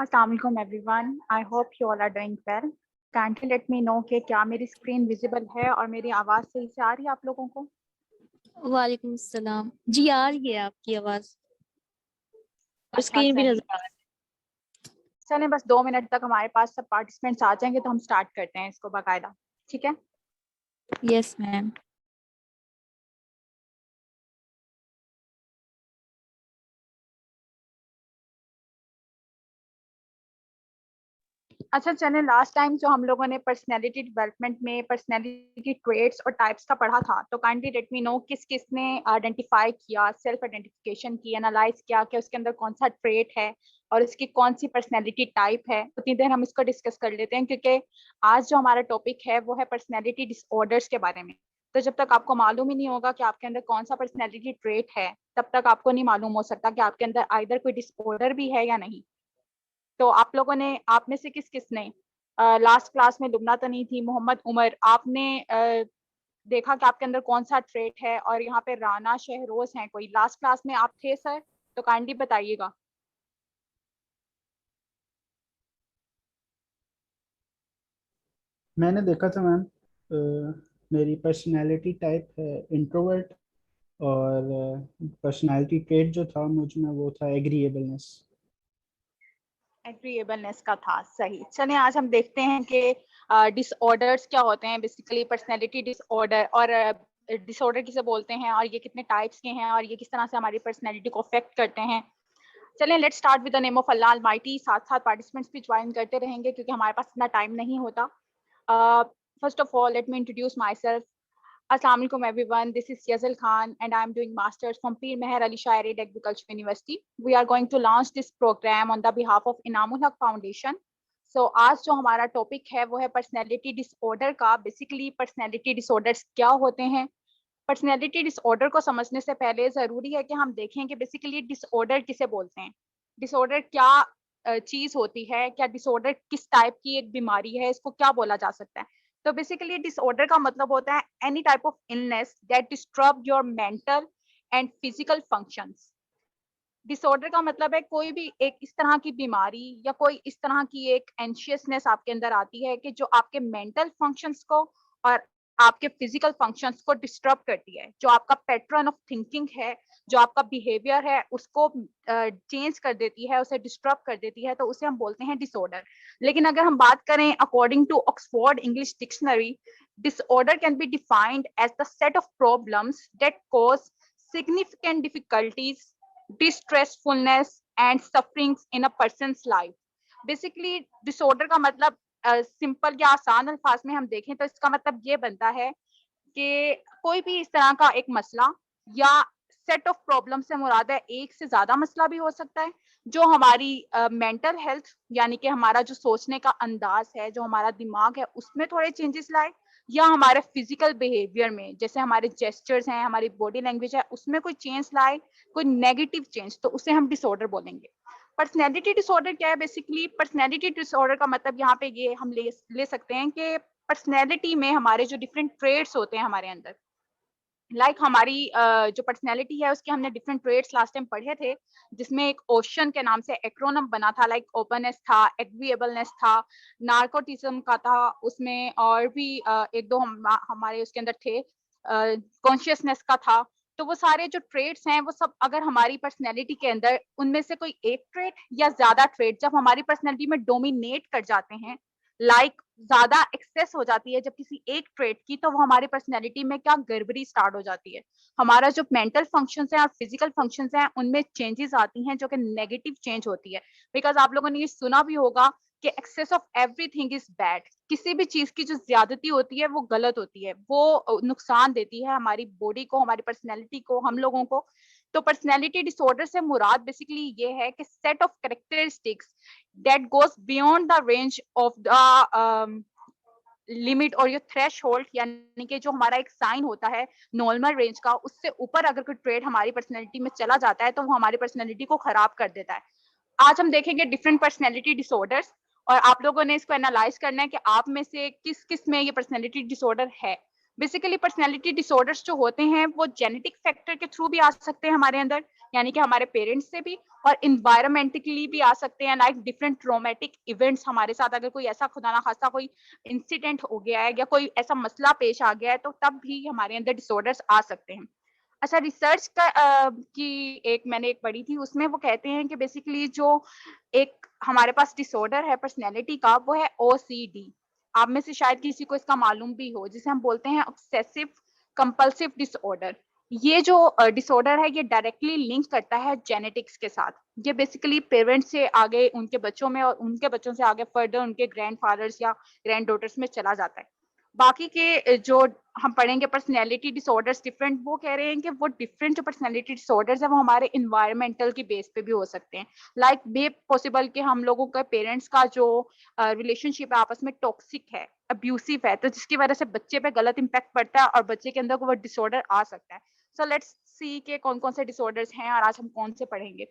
Assalamualaikum everyone. I hope you all are doing well. Kindly let me know कि क्या मेरी screen visible है और मेरी आवाज सही से आ रही है आप लोगों को? वालेकुम सलाम जी, आ रही है आपकी आवाज और अच्छा, स्क्रीन भी सही। नजर आ रही चलें, बस 2 मिनट तक हमारे पास सब पार्टिसिपेंट्स आ जाएंगे तो हम स्टार्ट करते हैं इसको बाकायदा, ठीक है? है। Yes ma'am. अच्छा चलें, लास्ट टाइम जो हम लोगों ने पर्सनैलिटी डेवलपमेंट में पर्सनैलिटी ट्रेट्स और टाइप्स का पढ़ा था, तो काइंडली लेट मी नो किस किस ने आइडेंटिफाई किया, सेल्फ आइडेंटिफिकेशन की, एनालाइज किया कि उसके अंदर कौन सा ट्रेट है और उसकी कौन सी पर्सनैलिटी टाइप है। उतनी देर हम इसको डिस्कस कर लेते हैं, क्योंकि आज जो हमारा टॉपिक है वो है पर्सनैलिटी डिसऑर्डर्स के बारे में। तो जब तक आपको मालूम ही नहीं होगा कि आपके अंदर कौन सा पर्सनैलिटी ट्रेट है, तब तक आपको नहीं मालूम हो सकता कि आपके अंदर आइदर कोई डिसऑर्डर भी है या नहीं। तो आप लोगों ने, आप में से किस किस ने लास्ट क्लास में, लुबना तो नहीं थी, मोहम्मद उमर, आपने देखा कि आपके अंदर कौन सा ट्रेट है? और यहाँ पे राना शहरोज हैं कोई, लास्ट क्लास में आप थे सर? तो काइंडली बताइएगा। मैंने देखा था मैम। मेरी पर्सनालिटी टाइप है इंट्रोवर्ट, और पर्सनालिटी ट्रेट जो था मुझ में वो था एग्रीएबलनेस। एग्रीएबलनेस का था, सही। चलिए आज हम देखते हैं कि डिसऑर्डर्स क्या होते हैं, बेसिकली पर्सनैलिटी डिसऑर्डर, और डिसऑर्डर किसे बोलते हैं, और ये कितने टाइप्स के हैं, और ये किस तरह से हमारी पर्सनैलिटी को अफेक्ट करते हैं। चलें, let's start with the name of Allah Almighty. साथ साथ पार्टिसिपेंट्स भी ज्वाइन करते रहेंगे क्योंकि हमारे पास इतना टाइम नहीं होता। First of all let me introduce my self. Assalamu alaikum everyone, this is Yazil Khan and I am doing masters from Peer Meher Ali Shairi Agriculture University. We are going to launch this program on the behalf of Inamul Haq Foundation. So आज जो हमारा topic है वो है personality disorder का। Basically personality disorders क्या होते हैं? पर्सनैलिटी डिसऑर्डर को समझने से पहले ज़रूरी है कि हम देखें कि बेसिकली डिसऑर्डर किसे बोलते हैं, डिसऑर्डर क्या चीज़ होती है, क्या डिसऑर्डर किस टाइप की एक बीमारी है, इसको क्या बोला जा सकता है। तो बेसिकली डिसऑर्डर का मतलब होता है any type of illness that disturb your mental and physical functions. Disorder का मतलब है कोई भी एक इस तरह की बीमारी या कोई इस तरह की एक एंशियसनेस आपके अंदर आती है कि जो आपके मेंटल फंक्शंस को और आपके फिजिकल फंक्शंस को डिस्टर्ब करती है, जो आपका पैटर्न ऑफ थिंकिंग है, जो आपका बिहेवियर है, उसको चेंज कर देती है, उसे डिस्टर्ब कर देती है, तो उसे हम बोलते हैं डिसऑर्डर। लेकिन अगर हम बात करें according to Oxford English dictionary, disorder can be defined as the set of problems that cause significant difficulties, distressfulness and sufferings in a person's life. Basically disorder का मतलब सिंपल या आसान अल्फाज में हम देखें तो इसका मतलब ये बनता है कि कोई भी इस तरह का एक मसला या सेट ऑफ प्रॉब्लम से मुराद है एक से ज्यादा मसला भी हो सकता है, जो हमारी मेंटल हेल्थ यानी कि हमारा जो सोचने का अंदाज है, जो हमारा दिमाग है, उसमें थोड़े चेंजेस लाए, या हमारे फिजिकल बिहेवियर में जैसे हमारे जेस्चर्स हैं, हमारी बॉडी लैंग्वेज है, उसमें कोई चेंज लाए, कोई नेगेटिव चेंज, तो उसे हम डिसऑर्डर बोलेंगे। पर्सनैलिटी डिसऑर्डर क्या है? बेसिकली पर्सनैलिटी डिसऑर्डर का मतलब यहाँ पे ये हम ले सकते हैं कि पर्सनैलिटी में हमारे जो डिफरेंट ट्रेड्स होते हैं हमारे अंदर, हमारी जो पर्सनैलिटी है उसके हमने डिफरेंट ट्रेड्स लास्ट टाइम पढ़े थे, जिसमें एक ओशन के नाम से एक्रोनम बना था, ओपननेस था, एग्रीएबलनेस था, नार्कोटिज्म का था उसमें, और भी एक दो हमारे उसके अंदर थे, कॉन्शियसनेस का था। तो वो सारे जो ट्रेड्स हैं वो सब अगर हमारी पर्सनैलिटी के अंदर उनमें से कोई एक ट्रेड या ज्यादा ट्रेड जब हमारी पर्सनैलिटी में डोमिनेट कर जाते हैं, ज्यादा एक्सेस हो जाती है जब किसी एक ट्रेट की, तो वो हमारी पर्सनैलिटी में क्या गड़बड़ी स्टार्ट हो जाती है। हमारा जो मेंटल फंक्शंस हैं और फिजिकल फंक्शंस हैं उनमें चेंजेस आती हैं जो कि नेगेटिव चेंज होती है। बिकॉज आप लोगों ने ये सुना भी होगा कि excess of everything is bad. किसी भी चीज की जो ज्यादती होती है वो गलत होती है, वो नुकसान देती है हमारी बॉडी को, हमारी पर्सनैलिटी को, हम लोगों को। तो पर्सनैलिटी डिसऑर्डर से मुराद बेसिकली ये है कि set of characteristics that goes beyond the range of the limit और ये थ्रेशोल्ड, यानी कि जो हमारा एक साइन होता है नॉर्मल रेंज का, उससे ऊपर अगर कोई ट्रेड हमारी पर्सनैलिटी में चला जाता है तो वो हमारी पर्सनैलिटी को खराब कर देता है। आज हम देखेंगे डिफरेंट पर्सनैलिटी डिसऑर्डर्स, और आप लोगों ने इसको एनालाइज करना है कि आप में से किस किस में ये पर्सनैलिटी डिसऑर्डर है। बेसिकली पर्सनैलिटी डिसऑर्डर्स जो होते हैं वो जेनेटिक फैक्टर के थ्रू भी आ सकते हैं हमारे अंदर, यानी कि हमारे पेरेंट्स से भी, और इन्वायरमेंटली भी आ सकते हैं, लाइक डिफरेंट ट्रॉमेटिक इवेंट्स हमारे साथ, अगर कोई ऐसा खुदा ना खास्ता कोई इंसिडेंट हो गया है या कोई ऐसा मसला पेश आ गया है, तो तब भी हमारे अंदर डिसऑर्डर्स आ सकते हैं। अच्छा, रिसर्च का की मैंने एक पढ़ी थी, उसमें वो कहते हैं कि बेसिकली जो एक हमारे पास डिसऑर्डर है पर्सनैलिटी का, वो है OCD। आप में से शायद किसी को इसका मालूम भी हो, जिसे हम बोलते हैं ऑब्सेसिव कंपल्सिव डिसऑर्डर। ये जो डिसऑर्डर है, ये डायरेक्टली लिंक करता है जेनेटिक्स के साथ। ये बेसिकली पेरेंट्स से आगे उनके बच्चों में, और उनके बच्चों से आगे फर्दर उनके ग्रैंडफादर्स या ग्रैंड डॉटर्स में चला जाता है। बाकी के जो हम पढ़ेंगे पर्सनैलिटी डिसऑर्डर्स डिफरेंट, वो कह रहे हैं कि वो डिफरेंट जो पर्सनैलिटी डिसऑर्डर्स है वो हमारे इन्वायरमेंटल की बेस पे भी हो सकते हैं। लाइक बे पॉसिबल कि हम लोगों के पेरेंट्स का जो रिलेशनशिप है आपस में टॉक्सिक है, अब्यूसिव है, तो जिसकी वजह से बच्चे पे गलत इम्पैक्ट पड़ता है और बच्चे के अंदर वो डिसऑर्डर आ सकता है। सो लेट्स सी के कौन कौन से डिसऑर्डर्स हैं और आज हम कौन से पढ़ेंगे।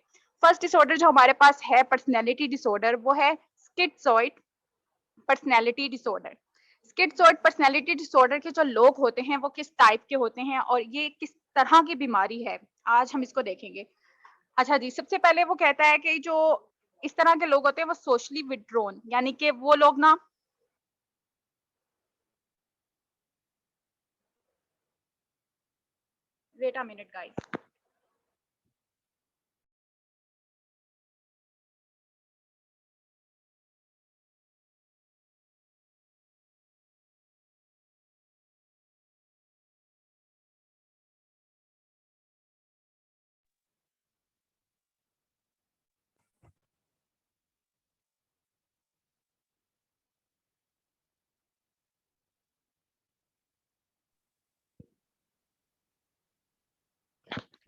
फर्स्ट डिसऑर्डर जो हमारे पास है पर्सनैलिटी डिसऑर्डर, वो है schizoid personality disorder. Schizoid personality disorder के जो लोग होते हैं वो किस टाइप के होते हैं और ये किस तरह की बीमारी है, आज हम इसको देखेंगे। अच्छा जी, सबसे पहले वो कहता है कि जो इस तरह के लोग होते हैं वो सोशली विथड्रॉन, यानी कि वो लोग ना, वेट अ मिनट गाइस।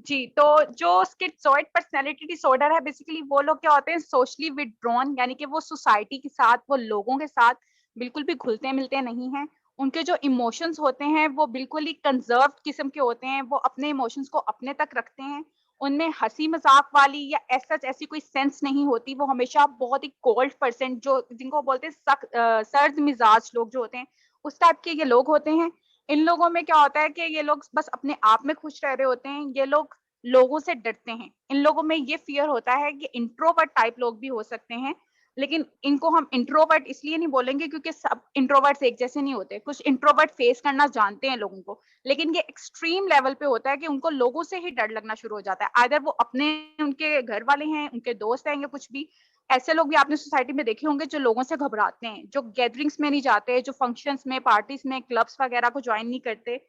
जी, तो जो स्किज़ोइड पर्सनैलिटी डिसऑर्डर है, बेसिकली वो लोग क्या होते हैं, सोशली विथड्रॉन, यानी कि वो सोसाइटी के साथ, वो लोगों के साथ बिल्कुल भी घुलते-मिलते नहीं हैं। उनके जो इमोशंस होते हैं वो बिल्कुल ही कंजर्व्ड किस्म के होते हैं, वो अपने इमोशंस को अपने तक रखते हैं। उनमें हँसी-मज़ाक वाली या एज़ सच ऐसी कोई सेंस नहीं होती, वो हमेशा बहुत ही कोल्ड पर्सन, जो जिनको बोलते हैं सर्द मिजाज लोग जो होते हैं, उस टाइप के ये लोग होते हैं। इन लोगों में क्या होता है कि ये लोग बस अपने आप में खुश रह रहे होते हैं, ये लोग लोगों से डरते हैं। इन लोगों में ये फ़ियर होता है कि इंट्रोवर्ट टाइप लोग भी हो सकते हैं, लेकिन इनको हम इंट्रोवर्ट इसलिए नहीं बोलेंगे क्योंकि सब इंट्रोवर्ट्स एक जैसे नहीं होते। कुछ इंट्रोवर्ट फेस करना जानते हैं लोगों को, लेकिन ये एक्सट्रीम लेवल पे होता है कि उनको लोगों से ही डर लगना शुरू हो जाता है। आइदर वो अपने, उनके घर वाले हैं, उनके दोस्त हैं या कुछ भी। ऐसे लोग भी आपने सोसाइटी में देखे होंगे जो लोगों से घबराते हैं, जो गैदरिंग्स में नहीं जाते, जो फंक्शंस में, पार्टीज़ में, क्लब्स वगैरह को जॉइन नहीं करते।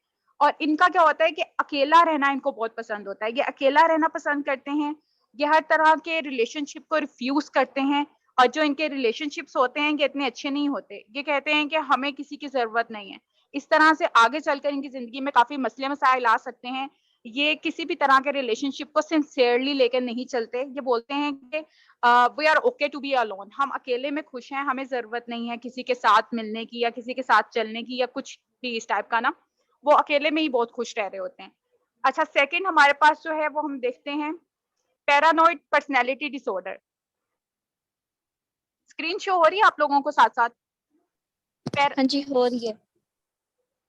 और इनका क्या होता है कि अकेला रहना इनको बहुत पसंद होता है। ये अकेला रहना पसंद करते हैं, ये हर तरह के रिलेशनशिप को रिफ्यूज़ करते हैं, और जो इनके रिलेशनशिप्स होते हैं ये इतने अच्छे नहीं होते। ये कहते हैं कि हमें किसी की ज़रूरत नहीं है। इस तरह से आगे चलकर इनकी ज़िंदगी में काफ़ी मसले-मसाइल आ सकते हैं। ये किसी भी तरह के रिलेशनशिप को सिंसियरली लेकर नहीं चलते। ये बोलते हैं कि we are okay to be alone, हम अकेले में खुश हैं, हमें ज़रूरत नहीं है किसी के साथ मिलने की या किसी के साथ चलने की या कुछ भी इस टाइप का ना। वो अकेले में ही बहुत खुश रह रहे होते हैं। अच्छा, सेकंड हमारे पास जो है वो हम देखते हैं paranoid personality disorder. Screen show हो रही है आप लोगों को साथ-साथ? पैर हाँ जी, हो रही है।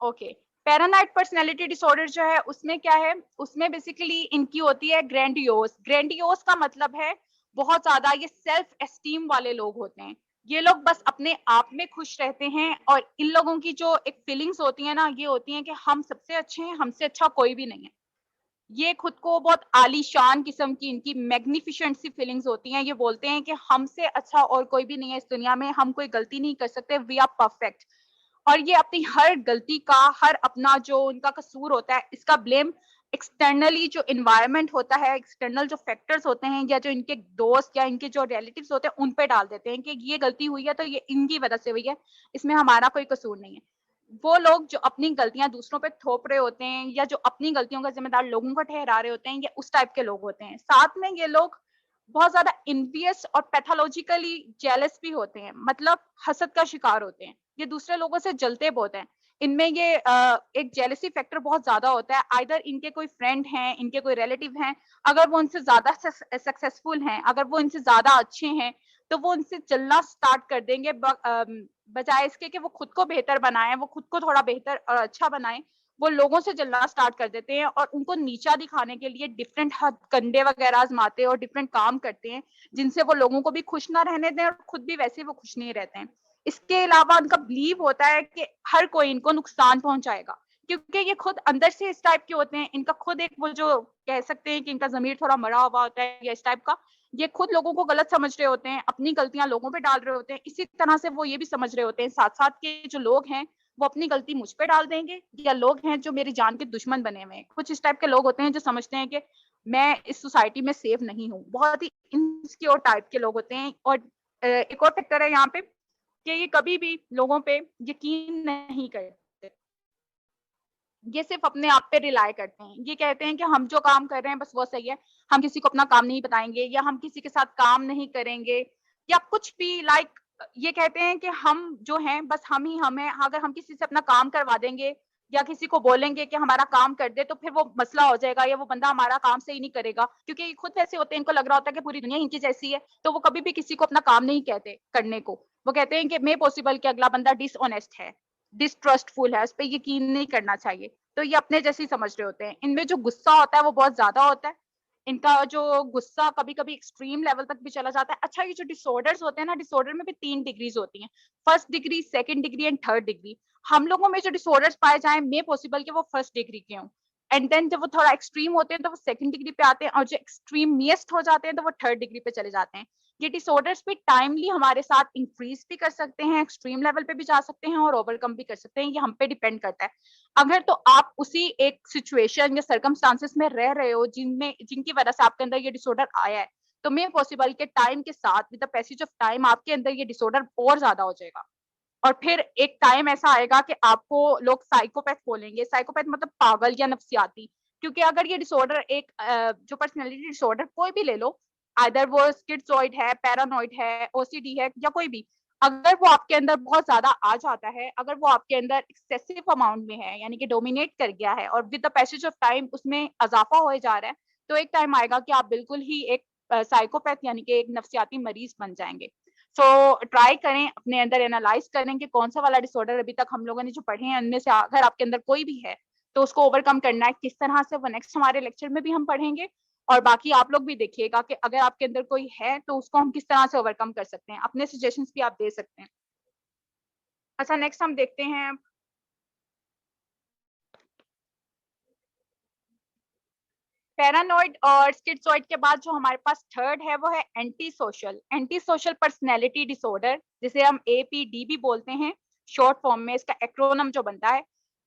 ओके। पैरानॉइड पर्सनैलिटी डिसऑर्डर जो है उसमें क्या है, उसमें बेसिकली इनकी होती है ग्रैंडियोस। ग्रैंडियोस का मतलब है बहुत ज़्यादा ये सेल्फ एस्टीम वाले लोग होते हैं। ये लोग बस अपने आप में खुश रहते हैं, और इन लोगों की जो एक फीलिंग्स होती है ना, ये होती हैं कि हम सबसे अच्छे हैं, हमसे अच्छा कोई भी नहीं है। ये खुद को बहुत आलीशान किस्म की इनकी मैग्निफिसेंट सी फीलिंग्स होती हैं। ये बोलते हैं कि हमसे अच्छा और कोई भी नहीं है इस दुनिया में, हम कोई गलती नहीं कर सकते, वी आर परफेक्ट। और ये अपनी हर गलती का, हर अपना जो उनका कसूर होता है, इसका ब्लेम एक्सटर्नली जो एनवायरनमेंट होता है, एक्सटर्नल जो फैक्टर्स होते हैं या जो इनके दोस्त या इनके जो रिलेटिव्स होते हैं, उन पे डाल देते हैं कि ये गलती हुई है तो ये इनकी वजह से हुई है, इसमें हमारा कोई कसूर नहीं है। वो लोग जो अपनी गलतियां दूसरों पे थोप रहे होते हैं या जो अपनी गलतियों का जिम्मेदार लोगों को ठहरा रहे होते हैं, ये उस टाइप के लोग होते हैं। साथ में ये लोग बहुत ज्यादा इन्वियस और पैथोलॉजिकली जेलस भी होते हैं, मतलब हसद का शिकार होते हैं। ये दूसरे लोगों से जलते बहुत हैं। इनमें ये एक जेलसी फैक्टर बहुत ज्यादा होता है। आइदर इनके कोई फ्रेंड हैं, इनके कोई रिलेटिव हैं, अगर वो उनसे ज्यादा सक्सेसफुल हैं, अगर वो इनसे ज्यादा अच्छे हैं, तो वो उनसे जलना स्टार्ट कर देंगे, बजाय इसके कि वो खुद को बेहतर बनाएं, वो खुद को थोड़ा बेहतर और अच्छा बनाएं। वो लोगों से जलना स्टार्ट कर देते हैं और उनको नीचा दिखाने के लिए डिफरेंट हथकंडे वगैरह आजमाते हैं और डिफरेंट काम करते हैं जिनसे वो लोगों को भी खुश ना रहने दें और खुद भी वैसे वो खुश नहीं रहते हैं। इसके अलावा उनका बिलीव होता है कि हर कोई इनको नुकसान पहुंचाएगा, क्योंकि ये खुद अंदर से इस टाइप के होते हैं। इनका खुद एक वो जो कह सकते हैं कि इनका जमीर थोड़ा मरा हुआ होता है या इस टाइप का, ये खुद लोगों को गलत समझ रहे होते हैं, अपनी गलतियां लोगों पे डाल रहे होते हैं। इसी तरह से वो ये भी समझ रहे होते हैं साथ साथ के जो लोग हैं वो अपनी गलती मुझ पे डाल देंगे, या लोग हैं जो मेरी जान के दुश्मन बने हुए हैं। कुछ इस टाइप के लोग होते हैं जो समझते हैं कि मैं इस सोसाइटी में सेफ नहीं हूँ, बहुत ही इनसिक्योर टाइप के लोग होते हैं। और एक और फैक्टर है यहाँ पे कि ये कभी भी लोगों पे यकीन नहीं करते, ये सिर्फ अपने आप पे रिलाय करते हैं। ये कहते हैं कि हम जो काम कर रहे हैं बस वो सही है, हम किसी को अपना काम नहीं बताएंगे या हम किसी के साथ काम नहीं करेंगे या कुछ भी लाइक ये कहते हैं कि हम जो हैं बस हम ही हम हैं। अगर हम किसी से अपना काम करवा देंगे या किसी को बोलेंगे कि हमारा काम कर दे तो फिर वो मसला हो जाएगा या वो बंदा हमारा काम सही नहीं करेगा, क्योंकि ये खुद ऐसे होते हैं, इनको लग रहा होता है कि पूरी दुनिया इनकी जैसी है, तो वो कभी भी किसी को अपना काम नहीं कहते करने को। वो कहते हैं कि मे पॉसिबल कि अगला बंदा डिसऑनेस्ट है, डिस्ट्रस्टफुल है, उस पर यकीन नहीं करना चाहिए। तो ये अपने जैसे ही समझ रहे होते हैं। इनमें जो गुस्सा होता है वो बहुत ज्यादा होता है। इनका जो गुस्सा कभी कभी एक्सट्रीम लेवल तक भी चला जाता है। अच्छा, ये जो डिसऑर्डर्स होते हैं ना, डिसऑर्डर में भी 3 डिग्रीज होती हैं, first degree, second degree and third degree. हम लोगों में जो डिसऑर्डर्स पाए जाए मे पॉसिबल कि वो फर्स्ट डिग्री के हों, एंड देन जब वो थोड़ा एक्सट्रीम होते हैं तो वो सेकंड डिग्री पे आते हैं, और जो एक्सट्रीमियस्ट हो जाते हैं तो वो थर्ड डिग्री पे चले जाते हैं। ये डिसऑर्डर्स भी टाइमली हमारे साथ इंक्रीज भी कर सकते हैं, एक्सट्रीम लेवल पे भी जा सकते हैं और ओवरकम भी कर सकते हैं। ये हम पे डिपेंड करता है। अगर तो आप उसी एक सिचुएशन या सर्कमस्टांसेस में रह रहे हो जिनमें जिनकी वजह से आपके अंदर ये डिसऑर्डर आया है, तो मे पॉसिबल के टाइम के साथ with the passage of time आपके अंदर ये डिसऑर्डर और ज्यादा हो जाएगा। और फिर एक टाइम ऐसा आएगा कि आपको लोग साइकोपैथ बोलेंगे। साइकोपैथ मतलब पागल या नफसियाती, क्योंकि अगर ये डिसऑर्डर एक जो पर्सनैलिटी डिसऑर्डर कोई भी ले लो, आइदर वो स्किज़ोइड है, पैरानॉइड है, ओसीडी है या कोई भी, अगर वो आपके अंदर बहुत ज्यादा आ जाता है, अगर वो आपके अंदर एक्सेसिव अमाउंट में है, यानी कि डोमिनेट कर गया है और with the passage of time उसमें इजाफा हो जा रहा है, तो एक टाइम आएगा कि आप बिल्कुल ही एक साइकोपैथ यानी कि एक नफसियाती मरीज बन जाएंगे। सो ट्राई करें, अपने अंदर एनालाइज करें कि कौन सा वाला डिसऑर्डर अभी तक हम लोगों ने जो पढ़े हैं उनमें से अगर आपके अंदर कोई भी है तो उसको ओवरकम करना है किस तरह से, वो नेक्स्ट हमारे लेक्चर में भी हम पढ़ेंगे। और बाकी आप लोग भी देखिएगा कि अगर आपके अंदर कोई है तो उसको हम किस तरह से ओवरकम कर सकते हैं। अपने सजेशंस भी आप दे सकते हैं। अच्छा, नेक्स्ट हम देखते हैं पैरानॉइड और स्किज़ोइड के बाद जो हमारे पास थर्ड है वो है anti social. Anti social personality disorder, जिसे हम APD भी बोलते हैं शॉर्ट फॉर्म में, इसका एक्रोनम जो बनता है।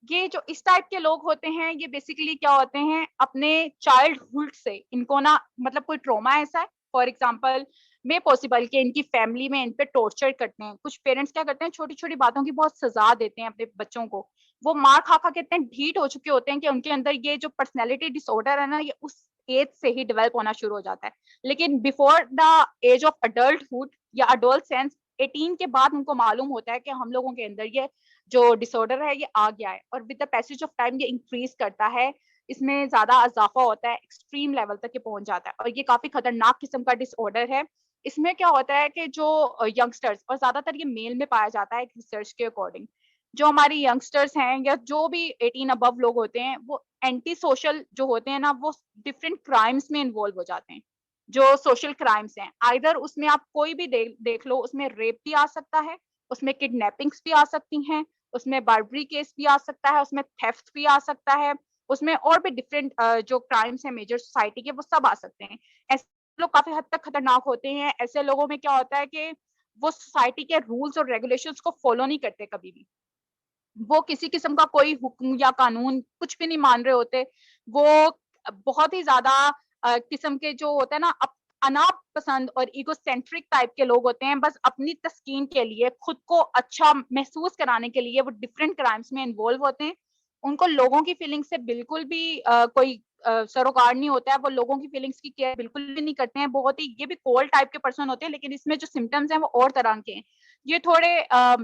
ये जो इस टाइप के लोग होते हैं ये बेसिकली क्या होते हैं, अपने चाइल्डहुड से इनको ना मतलब कोई ट्रॉमा ऐसा है, फॉर एग्जांपल मे पॉसिबल कि इनकी फैमिली में इन पे टॉर्चर करते हैं। कुछ पेरेंट्स क्या करते हैं, छोटी छोटी बातों की बहुत सजा देते हैं अपने बच्चों को। वो मार खा खा के इतने ढीठ हो चुके होते हैं कि उनके अंदर ये जो पर्सनैलिटी डिसऑर्डर है ना, ये उस एज से ही डेवलप होना शुरू हो जाता है। लेकिन before the age of adulthood या अडोलसेंस 18 के बाद उनको मालूम होता है कि हम लोगों के अंदर ये जो डिसऑर्डर है ये आ गया है, और with the passage of time ये इंक्रीज करता है, इसमें ज्यादा इजाफा होता है, एक्सट्रीम लेवल तक ये पहुंच जाता है, और ये काफी खतरनाक किस्म का डिसऑर्डर है। इसमें क्या होता है कि जो यंगस्टर्स, और ज्यादातर ये मेल में पाया जाता है रिसर्च के अकॉर्डिंग, जो हमारी यंगस्टर्स हैं या जो भी 18 अबव लोग होते हैं, वो एंटी सोशल जो होते हैं ना, वो डिफरेंट क्राइम्स में इन्वॉल्व हो जाते हैं। जो सोशल क्राइम्स हैं, आइदर उसमें आप कोई भी देख लो, उसमें रेप भी आ सकता है, उसमें किडनैपिंग्स भी आ सकती हैं, उसमें बार्बरी केस भी आ सकता है, उसमें थेफ्ट भी आ सकता है, उसमें और भी डिफरेंट जो क्राइम्स हैं मेजर सोसाइटी के, वो सब आ सकते हैं। ऐसे लोग काफी हद तक खतरनाक होते हैं। ऐसे लोगों में क्या होता है कि वो सोसाइटी के रूल्स और रेगुलेशंस को फॉलो नहीं करते कभी भी। वो किसी किस्म का कोई हुक्म या कानून कुछ भी नहीं मान रहे होते। वो बहुत ही ज्यादा किस्म के जो होते हैं ना, अनाप पसंद और इगोसेंट्रिक टाइप के लोग होते हैं। बस अपनी तस्कीन के लिए, खुद को अच्छा महसूस कराने के लिए वो डिफरेंट क्राइम्स में इन्वॉल्व होते हैं। उनको लोगों की फीलिंग्स से बिल्कुल भी कोई सरोकार नहीं होता है। वो लोगों की फीलिंग्स की केयर बिल्कुल भी नहीं करते हैं। बहुत ही ये भी कोल्ड टाइप के पर्सन होते हैं, लेकिन इसमें जो सिम्टम्स हैं वो और तरह के हैं। ये थोड़े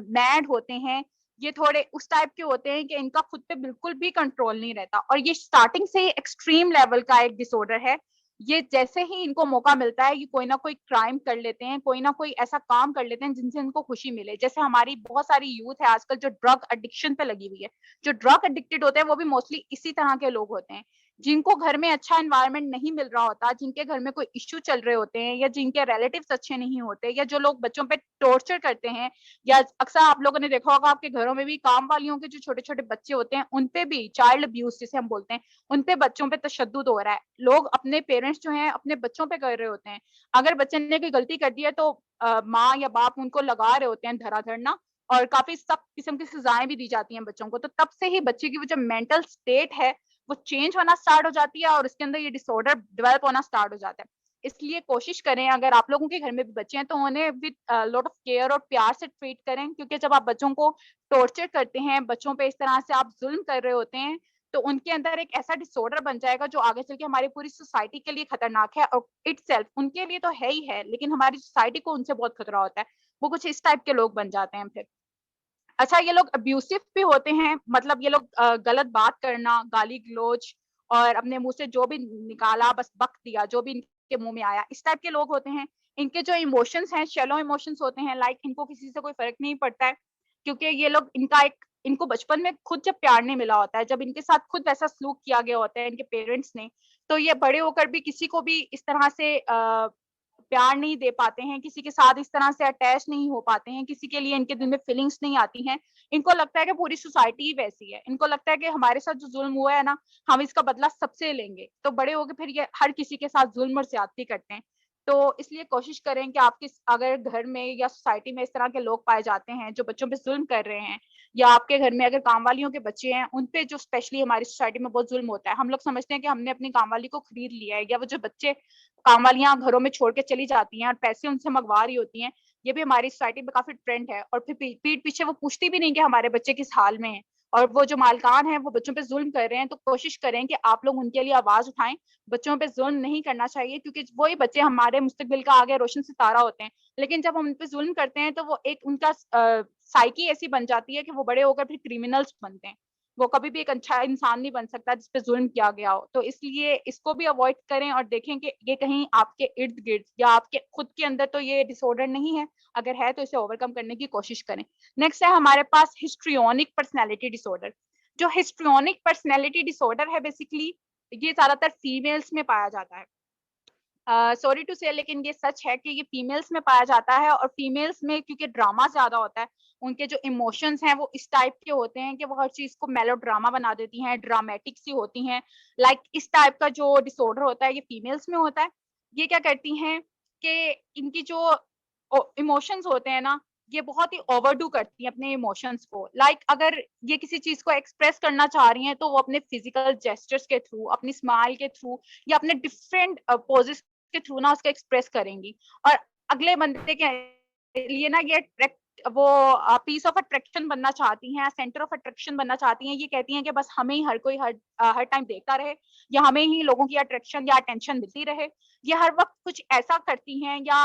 मैड होते हैं, ये थोड़े उस टाइप के होते हैं कि इनका खुद पे बिल्कुल भी कंट्रोल नहीं रहता, और ये स्टार्टिंग से ही एक्सट्रीम लेवल का एक डिसऑर्डर है। ये जैसे ही इनको मौका मिलता है, ये कोई ना कोई क्राइम कर लेते हैं, कोई ना कोई ऐसा काम कर लेते हैं जिनसे इनको खुशी मिले। जैसे हमारी बहुत सारी यूथ है आजकल जो ड्रग एडिक्शन पे लगी हुई है। जो ड्रग एडिक्टेड होते हैं वो भी मोस्टली इसी तरह के लोग होते हैं, जिनको घर में अच्छा एनवायरनमेंट नहीं मिल रहा होता, जिनके घर में कोई इश्यू चल रहे होते हैं, या जिनके रिलेटिव्स अच्छे नहीं होते, या जो लोग बच्चों पे टॉर्चर करते हैं, या अक्सर आप लोगों ने देखा होगा आपके घरों में भी काम वालियों के जो छोटे-छोटे बच्चे होते हैं, उन पे भी चाइल्ड अब्यूज जिसे हम बोलते हैं, उन पे बच्चों पे तशद्दुद हो रहा है। लोग अपने पेरेंट्स जो हैं अपने बच्चों पे कर रहे होते हैं। अगर बच्चे ने कोई गलती कर दी है तो माँ या बाप उनको लगा रहे होते हैं धराधर ना, और काफ़ी सब किस्म की सज़ाएँ भी दी जाती हैं बच्चों को। तो तब से ही बच्चे की वो जो मेंटल स्टेट है, वो चेंज होना स्टार्ट हो जाती है और उसके अंदर ये डिसऑर्डर डेवलप होना स्टार्ट हो जाता है। इसलिए कोशिश करें, अगर आप लोगों के घर में भी बच्चे हैं तो उन्हें विद लॉट ऑफ केयर और प्यार से ट्रीट करें, क्योंकि जब आप बच्चों को टॉर्चर करते हैं, बच्चों पे इस तरह से आप ज़ुल्म कर रहे होते हैं, तो उनके अंदर एक ऐसा डिसऑर्डर बन जाएगा जो आगे चल के हमारी पूरी सोसाइटी के लिए खतरनाक है, और इटसेल्फ उनके लिए तो है ही है, लेकिन हमारी सोसाइटी को उनसे बहुत खतरा होता है। वो कुछ इस टाइप के लोग बन जाते हैं फिर। अच्छा, ये लोग अब्यूसिव भी होते हैं, मतलब ये लोग गलत बात करना, गाली-गलौज और अपने मुँह से जो भी निकाला बस बक दिया, जो भी इनके मुँह में आया, इस टाइप के लोग होते हैं। इनके जो इमोशंस हैं, शैलो इमोशंस होते हैं, लाइक इनको किसी से कोई फ़र्क नहीं पड़ता है, क्योंकि ये लोग इनको बचपन में खुद जब प्यार नहीं मिला होता है, जब इनके साथ खुद वैसा सलूक किया गया होता है इनके पेरेंट्स ने, तो ये बड़े होकर भी किसी को भी इस तरह से प्यार नहीं दे पाते हैं, किसी के साथ इस तरह से अटैच नहीं हो पाते हैं, किसी के लिए इनके दिल में फीलिंग्स नहीं आती हैं। इनको लगता है कि पूरी सोसाइटी ही वैसी है। इनको लगता है कि हमारे साथ जो ज़ुल्म हुआ है ना, हम इसका बदला सबसे लेंगे। तो बड़े होके फिर ये हर किसी के साथ ज़ुल्म और ज़्यादती करते हैं। तो इसलिए कोशिश करें कि आपके अगर घर में या सोसाइटी में इस तरह के लोग पाए जाते हैं, जो बच्चों पे ज़ुल्म कर रहे हैं, या आपके घर में अगर कामवालियों के बच्चे हैं, उन पे जो स्पेशली हमारी सोसाइटी में बहुत ज़ुल्म होता है। हम लोग समझते हैं कि हमने अपनी कामवाली को खरीद लिया है, या वो जो बच्चे कामवालियाँ घरों में छोड़ के चली जाती हैं और पैसे उनसे मंगवा रही होती हैं, ये भी हमारी सोसाइटी में काफ़ी ट्रेंड है। और फिर पीठ पीछे वो पूछती भी नहीं कि हमारे बच्चे किस हाल में हैं, और वो जो मालकान हैं वो बच्चों पे ज़ुल्म कर रहे हैं, तो कोशिश करें कि आप लोग उनके लिए आवाज़ उठाएँ। बच्चों पे ज़ुल्म नहीं करना चाहिए, क्योंकि वही बच्चे हमारे मुस्तकबिल का आगे रोशन सितारा होते हैं। लेकिन जब हम उन पे ज़ुल्म करते हैं तो वो एक उनका साइकी ऐसी बन जाती है कि वो बड़े होकर फिर क्रिमिनल्स बनते हैं। वो कभी भी एक अच्छा इंसान नहीं बन सकता जिस पे ज़ुल्म किया गया हो। तो इसलिए इसको भी अवॉइड करें और देखें कि ये कहीं आपके इर्द-गिर्द या आपके खुद के अंदर तो ये डिसऑर्डर नहीं है। अगर है तो इसे ओवरकम करने की कोशिश करें। नेक्स्ट है हमारे पास हिस्ट्रियोनिक पर्सनैलिटी डिसऑर्डर। जो हिस्ट्रियोनिक पर्सनैलिटी डिसऑर्डर है बेसिकली, ये ज़्यादातर फीमेल्स में पाया जाता है। सॉरी टू से, लेकिन ये सच है कि ये फीमेल्स में पाया जाता है, और फीमेल्स में क्योंकि ड्रामा ज़्यादा होता है, उनके जो इमोशंस हैं वो इस टाइप के होते हैं कि वो हर चीज़ को मेलोड्रामा बना देती हैं, ड्रामेटिक सी होती हैं। लाइक इस टाइप का जो डिसऑर्डर होता है ये फीमेल्स में होता है। ये क्या करती हैं कि इनकी जो इमोशंस होते हैं ना, ये बहुत ही ओवरडू करती हैं अपने इमोशंस को। लाइक अगर ये किसी चीज़ को एक्सप्रेस करना चाह रही हैं तो वो अपने फिजिकल जेस्चर्स के थ्रू, अपनी स्माइल के थ्रू, या अपने डिफरेंट पोजेस के थ्रू ना उसको एक्सप्रेस करेंगी, और अगले बंदे के लिए ना ये अट्रैक्ट वो पीस ऑफ अट्रैक्शन बनना चाहती हैं, सेंटर ऑफ अट्रैक्शन बनना चाहती हैं। ये कहती हैं कि बस हमें ही हर कोई हर टाइम देखता रहे, या हमें ही लोगों की अट्रैक्शन या अटेंशन मिलती रहे। ये हर वक्त कुछ ऐसा करती हैं, या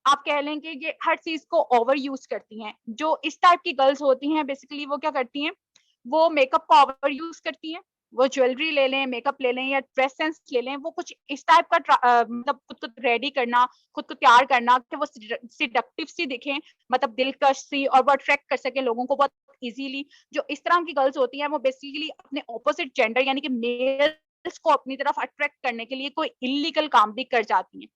आप कह लें कि ये हर चीज़ को ओवर यूज़ करती हैं। जो इस टाइप की गर्ल्स होती हैं बेसिकली वो क्या करती हैं, वो मेकअप को ओवर यूज़ करती हैं। वो ज्वेलरी ले लें, मेकअप ले लें या ड्रेस सेंस ले लें, वो कुछ इस टाइप का मतलब खुद को रेडी करना, खुद को तैयार करना कि वो सेडक्टिव सी दिखें, मतलब दिलकश सी, और वो अट्रैक्ट कर सकें लोगों को बहुत ईज़िली। जो इस तरह की गर्ल्स होती हैं वो बेसिकली अपने ऑपोजिट जेंडर यानी कि मेल्स को अपनी तरफ अट्रैक्ट करने के लिए कोई इल्लीगल काम भी कर जाती हैं।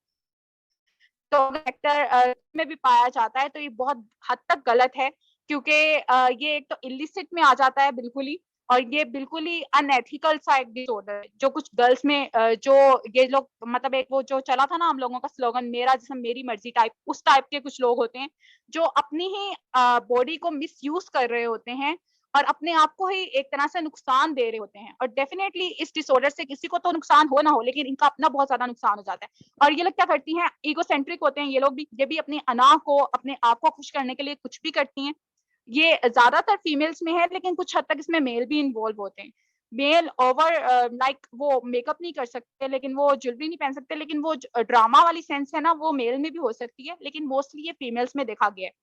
तो एक्टर में भी पाया जाता है, तो ये बहुत हद तक गलत है, क्योंकि ये एक तो इलिसिट में आ जाता है बिल्कुल ही, और ये बिल्कुल ही अनएथिकल सा एक डिसऑर्डर है, जो कुछ गर्ल्स में जो ये लोग, मतलब एक वो जो चला था ना हम लोगों का स्लोगन, मेरा जिस्म मेरी मर्जी टाइप, उस टाइप के कुछ लोग होते हैं, जो अपनी ही बॉडी को मिसयूज़ कर रहे होते हैं और अपने आप को ही एक तरह से नुकसान दे रहे होते हैं। और डेफिनिटली इस डिसऑर्डर से किसी को तो नुकसान हो ना हो, लेकिन इनका अपना बहुत ज़्यादा नुकसान हो जाता है। और ये लोग क्या करती हैं, ईगोसेंट्रिक होते हैं ये लोग भी, ये भी अपनी अना को, अपने आप को खुश करने के लिए कुछ भी करती हैं। ये ज़्यादातर फीमेल्स में है, लेकिन कुछ हद तक इसमें मेल भी इन्वॉल्व होते हैं। मेल ओवर लाइक वो मेकअप नहीं कर सकते, लेकिन वो ज्वेलरी नहीं पहन सकते, लेकिन वो ड्रामा वाली सेंस है ना, वो मेल में भी हो सकती है, लेकिन मोस्टली ये फीमेल्स में देखा गया है।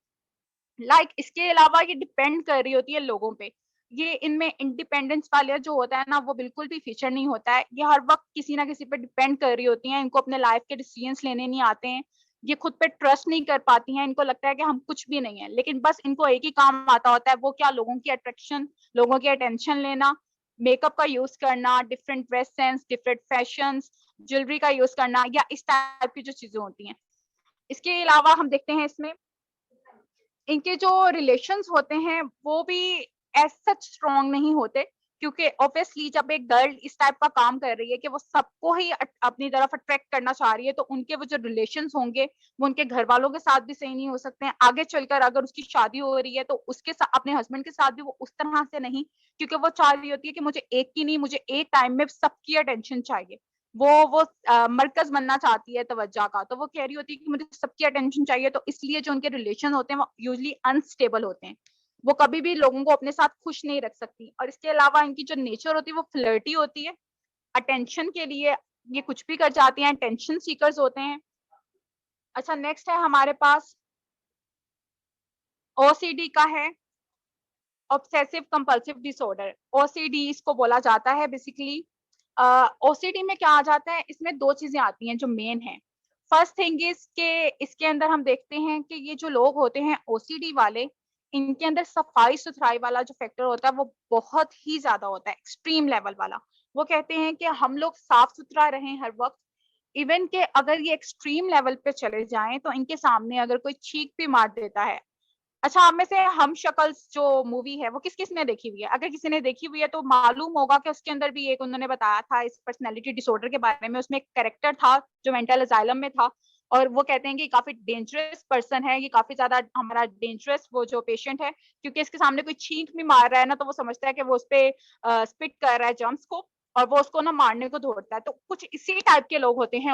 लाइक इसके अलावा ये डिपेंड कर रही होती है लोगों पे। ये इनमें इंडिपेंडेंस वाले जो होता है ना, वो बिल्कुल भी फीचर नहीं होता है। ये हर वक्त किसी ना किसी पे डिपेंड कर रही होती हैं, इनको अपने लाइफ के डिसीजंस लेने नहीं आते हैं, ये खुद पे ट्रस्ट नहीं कर पाती हैं, इनको लगता है कि हम कुछ भी नहीं है, लेकिन बस इनको एक ही काम आता होता है, वो क्या, लोगों की अट्रैक्शन, लोगों की अटेंशन लेना, मेकअप का यूज करना, different dress sense, different fashions, jewellery का यूज करना, या इस टाइप की जो चीजें होती हैं। इसके अलावा हम देखते हैं इसमें इनके जो रिलेशंस होते हैं वो भी एज सच स्ट्रॉन्ग नहीं होते, क्योंकि ऑब्वियसली जब एक गर्ल इस टाइप का काम कर रही है कि वो सबको ही अपनी तरफ अट्रैक्ट करना चाह रही है, तो उनके वो जो रिलेशंस होंगे वो उनके घर वालों के साथ भी सही नहीं हो सकते हैं। आगे चलकर अगर उसकी शादी हो रही है तो उसके साथ, अपने हस्बैंड के साथ भी वो उस तरह से नहीं, क्योंकि वो चाह रही होती है कि मुझे एक की नहीं, मुझे एक टाइम में सबकी अटेंशन चाहिए। वो मरकज बनना चाहती है तवज्जो का, तो वो कह रही होती है कि मुझे सबकी अटेंशन चाहिए, तो इसलिए जो उनके रिलेशन होते हैं वो यूजली अनस्टेबल होते हैं, वो कभी भी लोगों को अपने साथ खुश नहीं रख सकती। और इसके अलावा इनकी जो नेचर होती है वो फ्लर्टी होती है, अटेंशन के लिए ये कुछ भी कर जाती हैं, अटेंशन सीकर्स होते हैं। अच्छा, नेक्स्ट है हमारे पास ओसीडी का है, ऑब्सेसिव कंपल्सिव डिसऑर्डर। ओसीडी इसको बोला जाता है बेसिकली। ओसीडी में क्या आ जाता है, इसमें दो चीजें आती हैं जो मेन है। फर्स्ट थिंग इज के इसके अंदर हम देखते हैं कि ये जो लोग होते हैं ओसीडी वाले, इनके अंदर सफाई सुथराई वाला जो फैक्टर होता है वो बहुत ही ज्यादा होता है, एक्सट्रीम लेवल वाला। वो कहते हैं कि हम लोग साफ सुथरा रहें हर वक्त, इवन के अगर ये एक्सट्रीम लेवल पे चले जाएं तो इनके सामने अगर कोई चीख भी मार देता है। अच्छा, आप में से हम शक्ल्स जो मूवी है वो किस किस ने देखी हुई है? अगर किसी ने देखी हुई है तो मालूम होगा कि उसके अंदर भी एक उन्होंने बताया था इस पर्सनैलिटी डिसऑर्डर के बारे में। उसमें एक कैरेक्टर था जो मेंटल असाइलम में था, और वो कहते हैं कि काफी डेंजरस पर्सन है, ये काफी ज्यादा हमारा डेंजरस वो जो पेशेंट है, क्योंकि इसके सामने कोई छींक भी मार रहा है ना तो वो समझता है कि वो उस पे स्पिट कर रहा है जर्म्स को, और वो उसको ना मारने को दौड़ता है। तो कुछ इसी टाइप के लोग होते हैं